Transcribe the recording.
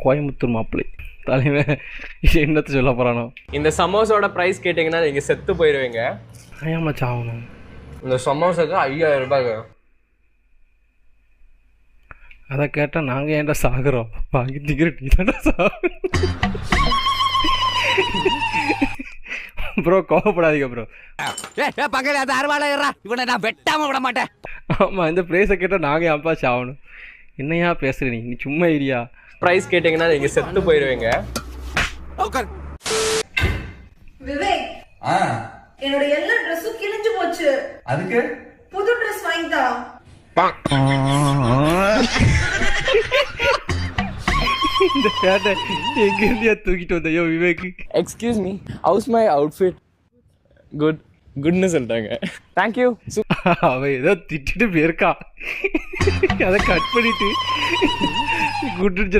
கோயம்புத்தூர் மாப்பிள்ளை தலைவன் என்னத்தை சொல்ல போகிறானோ. இந்த சமோசாவோட ப்ரைஸ் கேட்டிங்கன்னா நீங்கள் செத்து போயிடுவீங்க. ஏன் மச்சான் ஆகணும்? இந்த சமோசாக்கு 5000 ரூபாய்க்கு. அதை கேட்டால் நாங்கள் ஏன்டா சாகுறோம்? வாங்கி திங்கிற நீ தான்டா ப்ரோ கோவப்படாதீங்க ப்ரோ. இவனை நான் வெட்டாம விட மாட்டேன். ஆமாம், இந்த ப்ரைஸை கேட்டால் நாங்கள் ஏன்ப்பா சாகணும்? என்னையா பேசுகிற நீ சும்மா ஏரியா. ப்ரைஸ் கேட்டிங்கன்னா நீங்கள் செத்து போயிடுவீங்க. விவேக், என்னோட எல்லா ட்ரெஸ்ஸும் கிழிஞ்சு போச்சு. அதுக்கு புது ட்ரெஸ் வாங்கிட்டா. இந்த பேட்டை எங்க இருந்தியா தூக்கிட்டு வந்தையோ Vivek? Excuse me, how's my outfit? குட்னு சொல்லிட்டாங்க. தேங்க்யூ. அவன் ஏதோ திட்டிட்டு போயிருக்கான், அதை கட் பண்ணிட்டு குட்டுச்சு.